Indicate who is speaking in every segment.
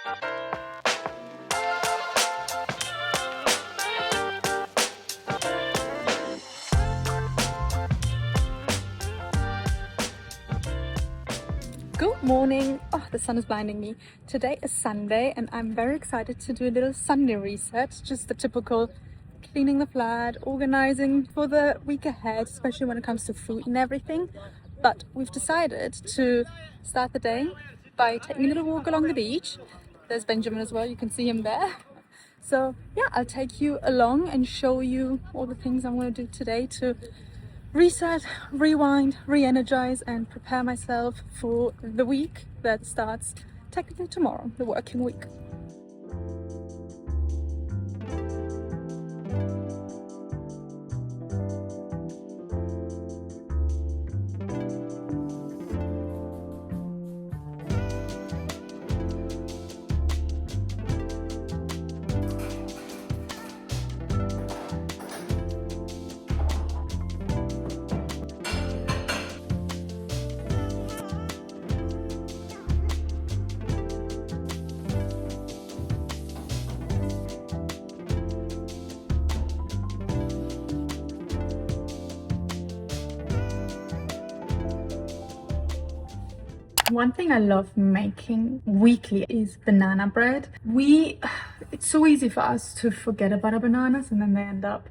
Speaker 1: Good morning. Oh, the sun is blinding me. Today is Sunday and I'm very excited to do a little Sunday reset. Just the typical cleaning the flat, organizing for the week ahead, especially when it comes to food and everything. But we've decided to start the day by taking a little walk along the beach. There's Benjamin as well, you can see him there. So yeah, I'll take you along and show you all the things I'm going to do today to reset, rewind, re-energize and prepare myself for the week that starts technically tomorrow, the working week. One thing I love making weekly is banana bread. It's so easy for us to forget about our bananas and then they end up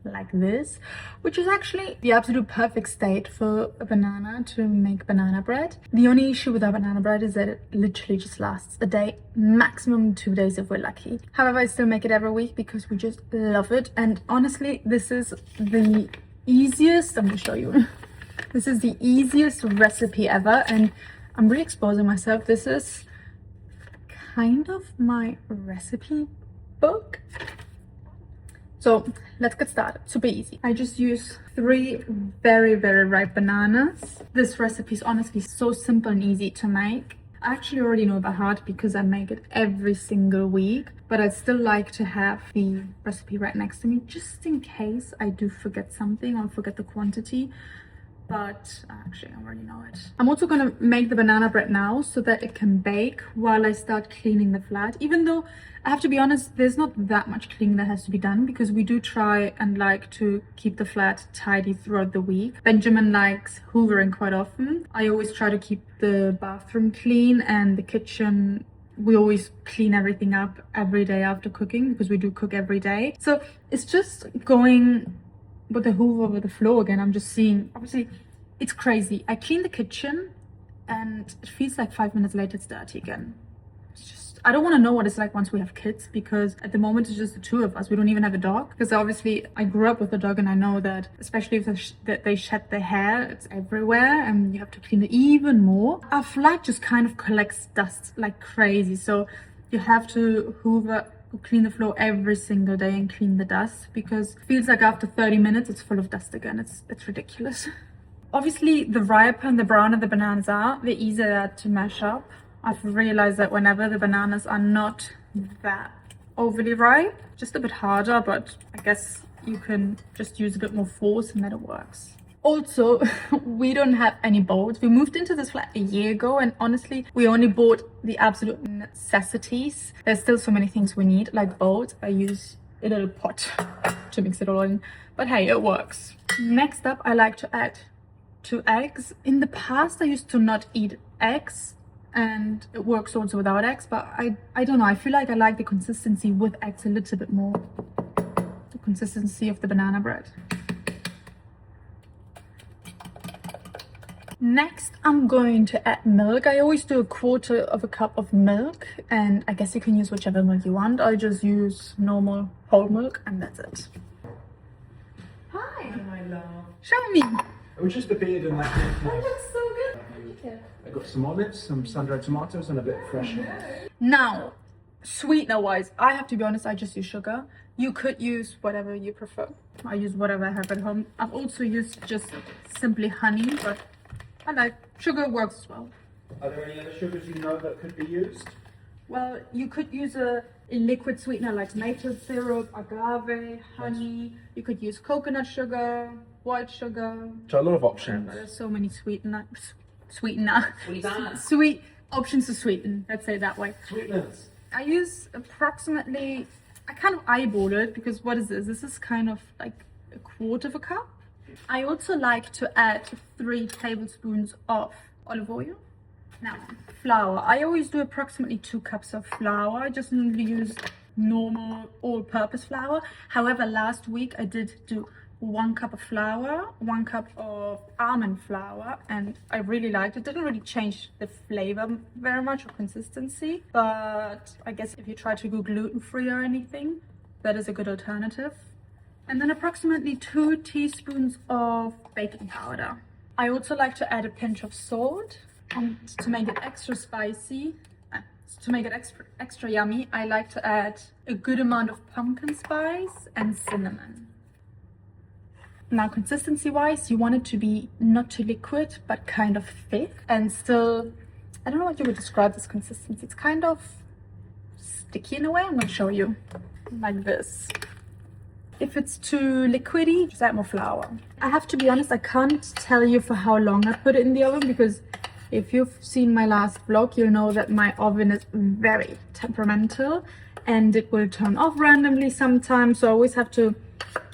Speaker 1: like this, which is actually the absolute perfect state for a banana to make banana bread. The only issue with our banana bread is that it literally just lasts a day, maximum 2 days if we're lucky. However, I still make it every week because we just love it. And honestly, this is the easiest, I'm gonna show you. This is the easiest recipe ever and I'm really exposing myself. This is kind of my recipe book. So let's get started. Super easy. I just use 3 very ripe bananas. This recipe is honestly so simple and easy to make. I actually already know by heart because I make it every single week, but I'd still like to have the recipe right next to me just in case I do forget something or forget the quantity. But actually I already know it. I'm also gonna make the banana bread now so that it can bake while I start cleaning the flat. Even though I have to be honest, there's not that much cleaning that has to be done because we do try and like to keep the flat tidy throughout the week. Benjamin likes hoovering quite often. I always try to keep the bathroom clean and the kitchen. We always clean everything up every day after cooking because we do cook every day. So it's just going with the hoover over the floor again. I'm just seeing, obviously it's crazy. I clean the kitchen and it feels like 5 minutes later it's dirty again. It's just, I don't want to know what it's like once we have kids because at the moment it's just the 2 of us. We don't even have a dog because obviously I grew up with a dog and I know that especially if they shed their hair, it's everywhere and you have to clean it even more. Our flat just kind of collects dust like crazy, so you have to hoover, clean the floor every single day and clean the dust because it feels like after 30 minutes it's full of dust again. It's ridiculous. Obviously the riper and the browner the bananas are, the easier they are to mash up. I've realized that whenever the bananas are not that overly ripe, just a bit harder, but I guess you can just use a bit more force and then it works. Also, we don't have any bowls. We moved into this flat a year ago and honestly, we only bought the absolute necessities. There's still so many things we need, like bowls. I use a little pot to mix it all in, but hey, it works. Next up, I like to add 2 eggs. In the past, I used to not eat eggs and it works also without eggs, but I don't know. I feel like I like the consistency with eggs a little bit more. The consistency of the banana bread. Next, I'm going to add milk. I always do 1/4 of a cup of milk and I guess you can use whichever milk you want. I just use normal whole milk and that's it. Hi!
Speaker 2: Hi, love.
Speaker 1: Show me!
Speaker 2: It was just the beard and that.
Speaker 1: That looks so good. Thank you.
Speaker 2: I got some olives, some sun-dried tomatoes and a bit of fresh.
Speaker 1: Now, sweetener wise, I have to be honest, I just use sugar. You could use whatever you prefer. I use whatever I have at home. I've also used just simply honey, but I like sugar works as well.
Speaker 2: Are there any other sugars you know that could be used?
Speaker 1: Well, you could use a liquid sweetener like maple syrup, agave, honey. You could use coconut sugar, white sugar.
Speaker 2: So a lot of options.
Speaker 1: There's so many sweet options to sweeten. Let's say it that way.
Speaker 2: Sweeteners.
Speaker 1: I use approximately, I kind of eyeball it because what is this? This is kind of like a quarter of a cup. I also like to add 3 tablespoons of olive oil. Now, flour. I always do approximately 2 cups of flour. I just normally use normal all-purpose flour. However, last week I did do 1 cup of flour, 1 cup of almond flour, and I really liked it. It didn't really change the flavor very much or consistency, but I guess if you try to go gluten-free or anything, that is a good alternative. And then approximately 2 teaspoons of baking powder. I also like to add a pinch of salt, and to make it extra spicy, to make it extra yummy, I like to add a good amount of pumpkin spice and cinnamon. Now, consistency-wise, you want it to be not too liquid, but kind of thick and still, I don't know what you would describe this consistency. It's kind of sticky in a way. I'm going to show you like this. If it's too liquidy, just add more flour. I have to be honest, I can't tell you for how long I put it in the oven because if you've seen my last vlog, you'll know that my oven is very temperamental and it will turn off randomly sometimes. So I always have to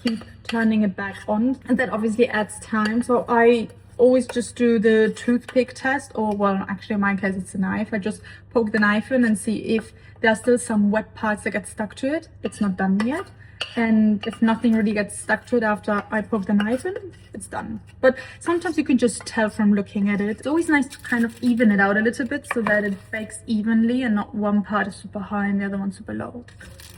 Speaker 1: keep turning it back on, and that obviously adds time. So I always just do the toothpick test, or well, actually in my case it's a knife. I just poke the knife in and see if there are still some wet parts that get stuck to it. It's not done yet. And if nothing really gets stuck to it after I poke the knife in, it's done. But sometimes you can just tell from looking at it. It's always nice to kind of even it out a little bit so that it bakes evenly and not one part is super high and the other one super low.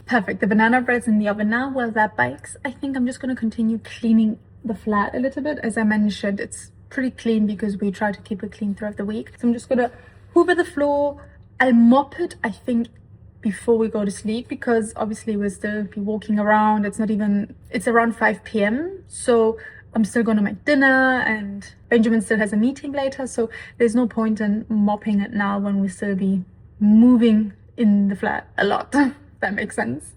Speaker 1: Perfect. The banana bread's in the oven now. While that bakes, I think I'm just going to continue cleaning the flat a little bit. As I mentioned, it's pretty clean because we try to keep it clean throughout the week. So I'm just going to hoover the floor. I'll mop it, I think, before we go to sleep because obviously we'll still be walking around. It's around 5 p.m. So I'm still going to make dinner and Benjamin still has a meeting later. So there's no point in mopping it now when we still be moving in the flat a lot. That makes sense.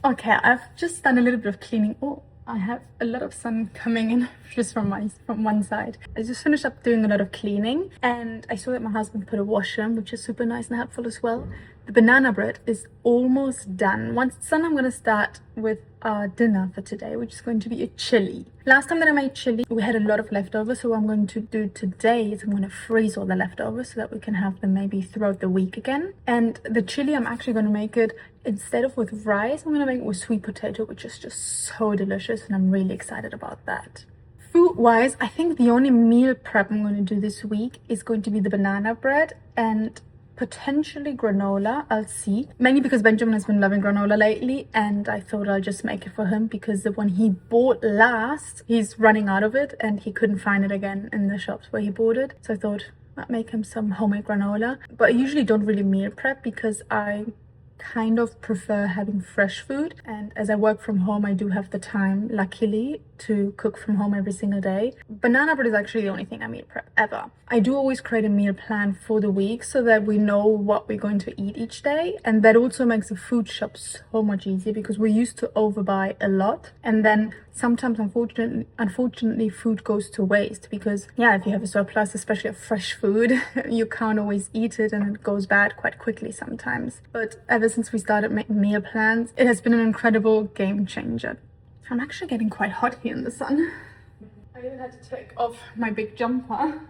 Speaker 1: Okay, I've just done a little bit of cleaning. Oh, I have a lot of sun coming in just from one side. I just finished up doing a lot of cleaning and I saw that my husband put a wash in, which is super nice and helpful as well. The banana bread is almost done. Once it's done, I'm going to start with our dinner for today, which is going to be a chili. Last time that I made chili, we had a lot of leftovers. So what I'm going to do today is I'm going to freeze all the leftovers so that we can have them maybe throughout the week again. And the chili, I'm actually going to make it, instead of with rice, I'm going to make it with sweet potato, which is just so delicious. And I'm really excited about that. Food-wise, I think the only meal prep I'm going to do this week is going to be the banana bread and potentially granola. I'll see. Mainly because Benjamin has been loving granola lately and I thought I'll just make it for him because the one he bought last, he's running out of it and he couldn't find it again in the shops where he bought it. So I thought I'd make him some homemade granola. But I usually don't really meal prep because I kind of prefer having fresh food, and as I work from home I do have the time, luckily, to cook from home every single day. Banana bread is actually the only thing I meal prep ever. I do always create a meal plan for the week so that we know what we're going to eat each day, and that also makes the food shop so much easier because we used to overbuy a lot and then sometimes unfortunately food goes to waste because if you have a surplus, especially of fresh food, you can't always eat it and it goes bad quite quickly sometimes. But ever since we started making meal plans, it has been an incredible game changer. I'm actually getting quite hot here in the sun. I even had to take off my big jumper.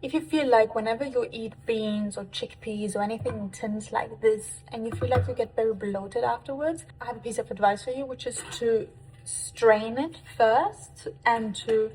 Speaker 1: If you feel like whenever you eat beans or chickpeas or anything in tins like this and you feel like you get very bloated afterwards, I have a piece of advice for you, which is to strain it first and to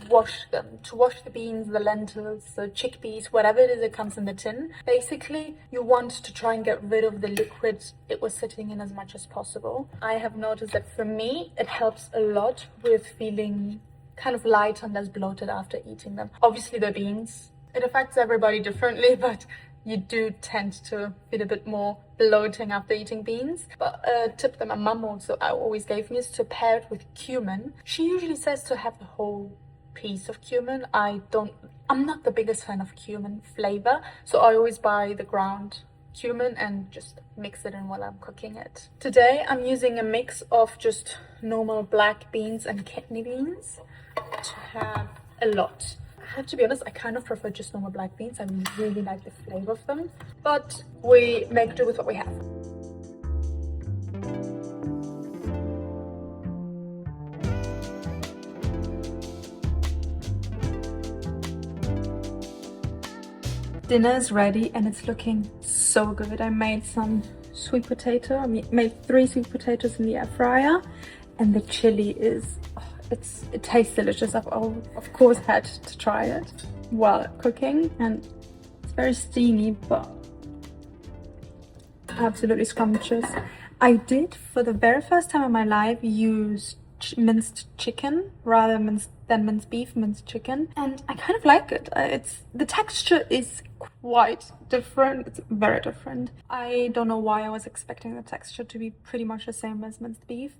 Speaker 1: wash them. To wash the beans, the lentils, the chickpeas, whatever it is that comes in the tin. Basically, you want to try and get rid of the liquid it was sitting in as much as possible. I have noticed that for me, it helps a lot with feeling kind of lighter and less bloated after eating them. Obviously the beans, it affects everybody differently, but you do tend to feel a bit more bloating after eating beans. But a tip that my mum also always gave me is to pair it with cumin. She usually says to have the whole piece of cumin. I'm not the biggest fan of cumin flavor, so I always buy the ground cumin and just mix it in while I'm cooking it. Today I'm using a mix of just normal black beans and kidney beans to have a lot. I have to be honest, I kind of prefer just normal black beans. I really like the flavor of them, but we make do with what we have. Dinner is ready and it's looking so good. I made some sweet potato. I made 3 sweet potatoes in the air fryer, and the chili is, it tastes delicious. I've of course had to try it while cooking, and it's very steamy but absolutely scrumptious. I did, for the very first time in my life, use minced chicken rather than minced beef, minced chicken, and I kind of like it. The texture is quite different. It's very different. I don't know why I was expecting the texture to be pretty much the same as minced beef.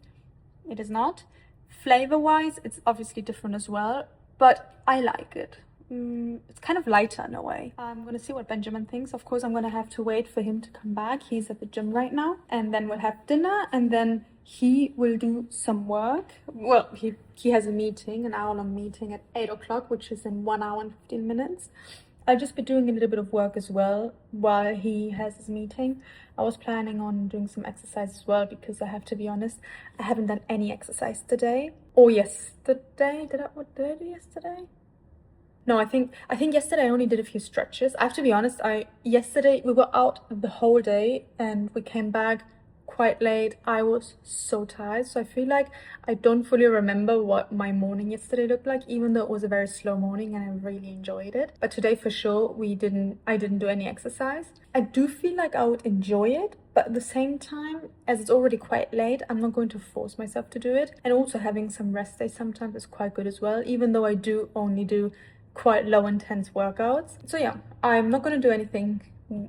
Speaker 1: It is not. Flavor wise, it's obviously different as well, but I like it. It's kind of lighter in a way. I'm gonna see what Benjamin thinks. Of course, I'm gonna have to wait for him to come back. He's at the gym right now, and then we'll have dinner, and then he will do some work. Well, he has a meeting, an hour-long meeting at 8 o'clock, which is in 1 hour and 15 minutes. I'll just be doing a little bit of work as well while he has his meeting. I was planning on doing some exercise as well, because I have to be honest, I haven't done any exercise today. Or yesterday. What did I do yesterday? No, I think yesterday I only did a few stretches. I have to be honest, yesterday we were out the whole day and we came back quite late. I was so tired, so I feel like I don't fully remember what my morning yesterday looked like, even though it was a very slow morning and I really enjoyed it. But today for sure I didn't do any exercise. I do feel like I would enjoy it, but at the same time, as it's already quite late, I'm not going to force myself to do it. And also having some rest days sometimes is quite good as well, even though I do only do quite low intense workouts. So yeah, I'm not going to do anything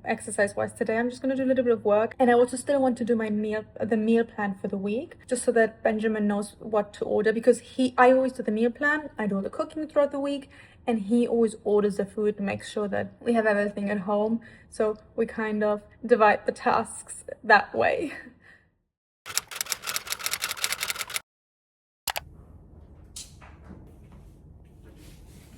Speaker 1: exercise wise today. I'm just going to do a little bit of work, and I also still want to do the meal plan for the week, just so that Benjamin knows what to order, because I always do the meal plan, I do all the cooking throughout the week, and he always orders the food and makes sure that we have everything at home, so we kind of divide the tasks that way.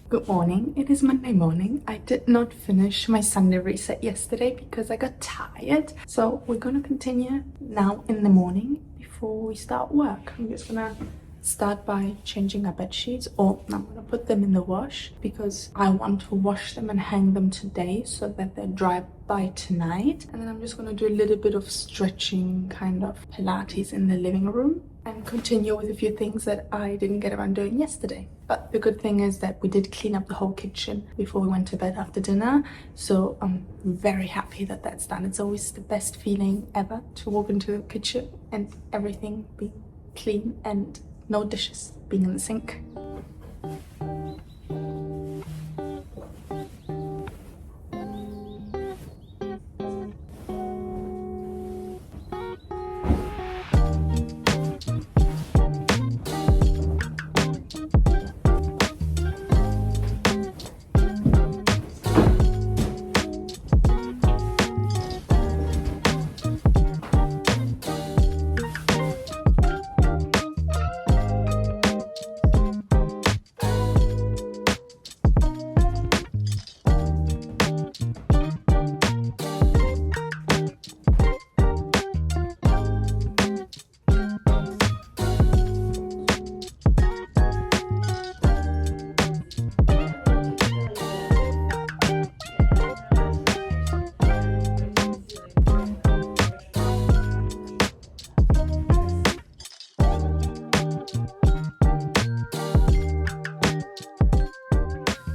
Speaker 1: Good morning. It is Monday morning. I did not finish my Sunday reset yesterday because I got tired. So we're gonna continue now in the morning before we start work. I'm just gonna start by changing our bed sheets, or I'm gonna put them in the wash because I want to wash them and hang them today so that they're dry by tonight. And then I'm just gonna do a little bit of stretching, kind of Pilates in the living room, and continue with a few things that I didn't get around doing yesterday. But the good thing is that we did clean up the whole kitchen before we went to bed after dinner, so I'm very happy that that's done. It's always the best feeling ever to walk into the kitchen and everything be clean and no dishes being in the sink.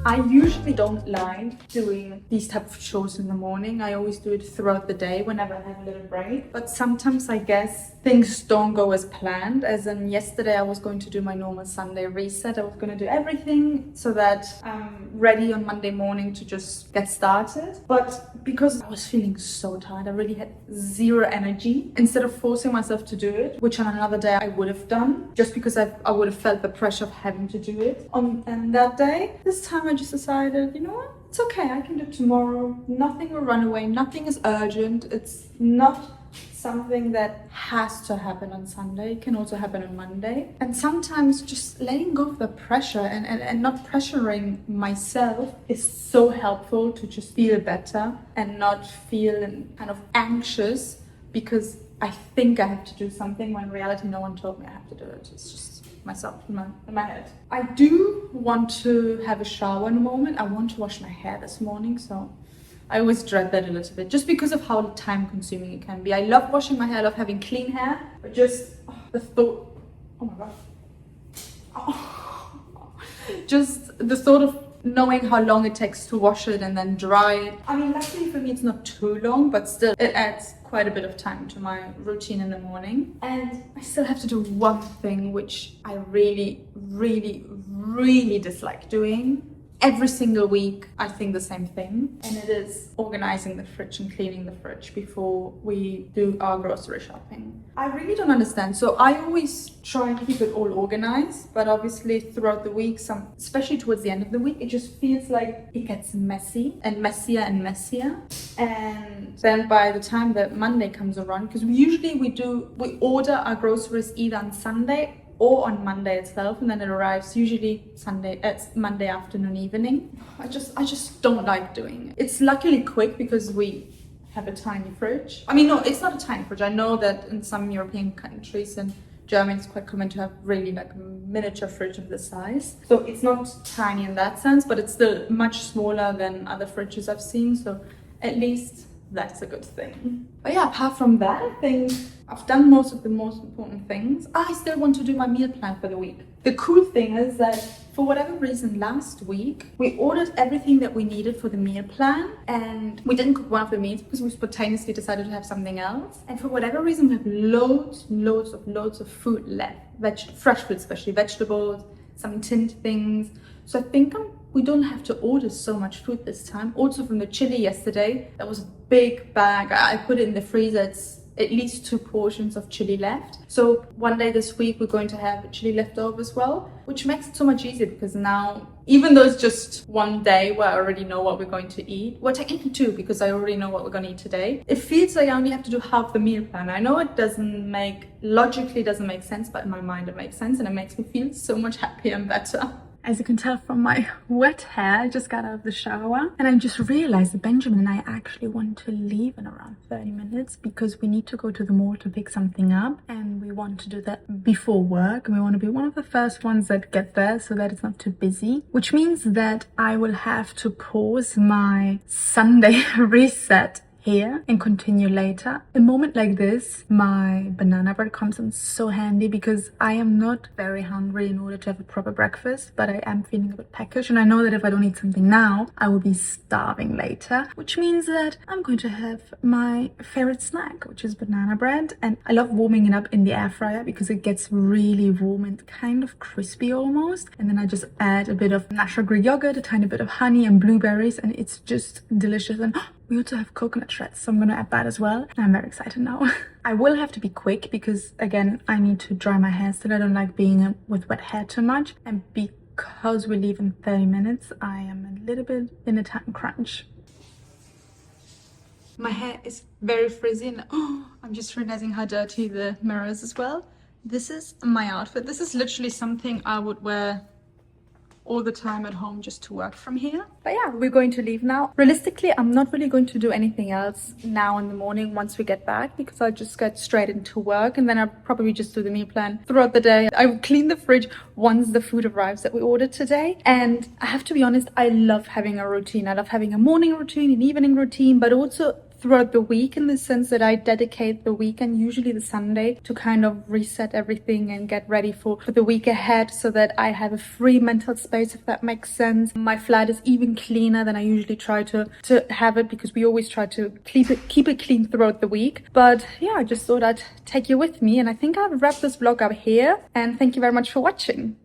Speaker 1: I usually don't like doing these type of chores in the morning. I always do it throughout the day whenever I have a little break. But sometimes I guess things don't go as planned. As in yesterday I was going to do my normal Sunday reset. I was going to do everything so that I'm ready on Monday morning to just get started. But because I was feeling so tired, I really had zero energy. Instead of forcing myself to do it, which on another day I would have done, just because I would have felt the pressure of having to do it on that day, this time I just decided, you know what? It's okay, I can do it tomorrow. Nothing will run away. Nothing is urgent. It's not something that has to happen on Sunday. It can also happen on Monday. And sometimes just letting go of the pressure and not pressuring myself is so helpful to just feel better and not feel kind of anxious because I think I have to do something when in reality no one told me I have to do it. It's just myself in my head. I do want to have a shower in a moment. I want to wash my hair this morning, so I always dread that a little bit just because of how time consuming it can be. I love washing my hair, I love having clean hair, but just the thought, oh my god, just the thought of knowing how long it takes to wash it and then dry it. I mean, luckily for me it's not too long, but still it adds quite a bit of time to my routine in the morning. And I still have to do one thing which I really dislike doing. Every single week I think the same thing, and it is organizing the fridge and cleaning the fridge before we do our grocery shopping. I really don't understand. So I always try and keep it all organized, but obviously throughout the week, especially towards the end of the week, it just feels like it gets messy and messier and messier. And then by the time that Monday comes around, because we order our groceries either on Sunday or on Monday itself, and then it arrives usually Monday afternoon, evening. I just don't like doing it. It's luckily quick because we have a tiny fridge. I mean, no, it's not a tiny fridge. I know that in some European countries and Germany it's quite common to have really like a miniature fridge of this size. So it's not tiny in that sense, but it's still much smaller than other fridges I've seen. So at least that's a good thing. But yeah, apart from that, I think I've done most of the most important things. I still want to do my meal plan for the week. The cool thing is that for whatever reason last week, we ordered everything that we needed for the meal plan, and we didn't cook one of the meals because we spontaneously decided to have something else. And for whatever reason, we have loads of food left, fresh food, especially vegetables, some tinned things. So I think we don't have to order so much food this time. Also from the chili yesterday, that was a big bag. I put it in the freezer. It's at least 2 portions of chili left. So one day this week we're going to have chili left over as well, which makes it so much easier because now, even though it's just one day where I already know what we're going to eat, well technically 2 because I already know what we're going to eat today, it feels like I only have to do half the meal plan. I know it logically doesn't make sense, but in my mind it makes sense and it makes me feel so much happier and better. As you can tell from my wet hair, I just got out of the shower and I just realized that Benjamin and I actually want to leave in around 30 minutes because we need to go to the mall to pick something up, and we want to do that before work, and we want to be one of the first ones that get there so that it's not too busy, which means that I will have to pause my Sunday reset here and continue later. A moment like this, my banana bread comes in so handy because I am not very hungry in order to have a proper breakfast, but I am feeling a bit peckish, and I know that if I don't eat something now, I will be starving later, which means that I'm going to have my favorite snack, which is banana bread. And I love warming it up in the air fryer because it gets really warm and kind of crispy almost, and then I just add a bit of natural Greek yogurt, a tiny bit of honey and blueberries, and it's just delicious. And we also have coconut shreds, so I'm gonna add that as well. I'm very excited now. I will have to be quick because, again, I need to dry my hair still. I don't like being with wet hair too much. And because we leave in 30 minutes, I am a little bit in a time crunch. My hair is very frizzy and I'm just realizing how dirty the mirror is as well. This is my outfit. This is literally something I would wear all the time at home just to work from here. But yeah, we're going to leave now. Realistically, I'm not really going to do anything else now in the morning once we get back because I'll just get straight into work, and then I'll probably just do the meal plan throughout the day. I will clean the fridge once the food arrives that we ordered today. And I have to be honest, I love having a routine. I love having a morning routine, an evening routine, but also throughout the week, in the sense that I dedicate the weekend, usually the Sunday, to kind of reset everything and get ready for the week ahead, so that I have a free mental space, if that makes sense. My flat is even cleaner than I usually try to have it, because we always try to keep it clean throughout the week. But yeah, I just thought I'd take you with me, and I think I'll wrap this vlog up here, and thank you very much for watching.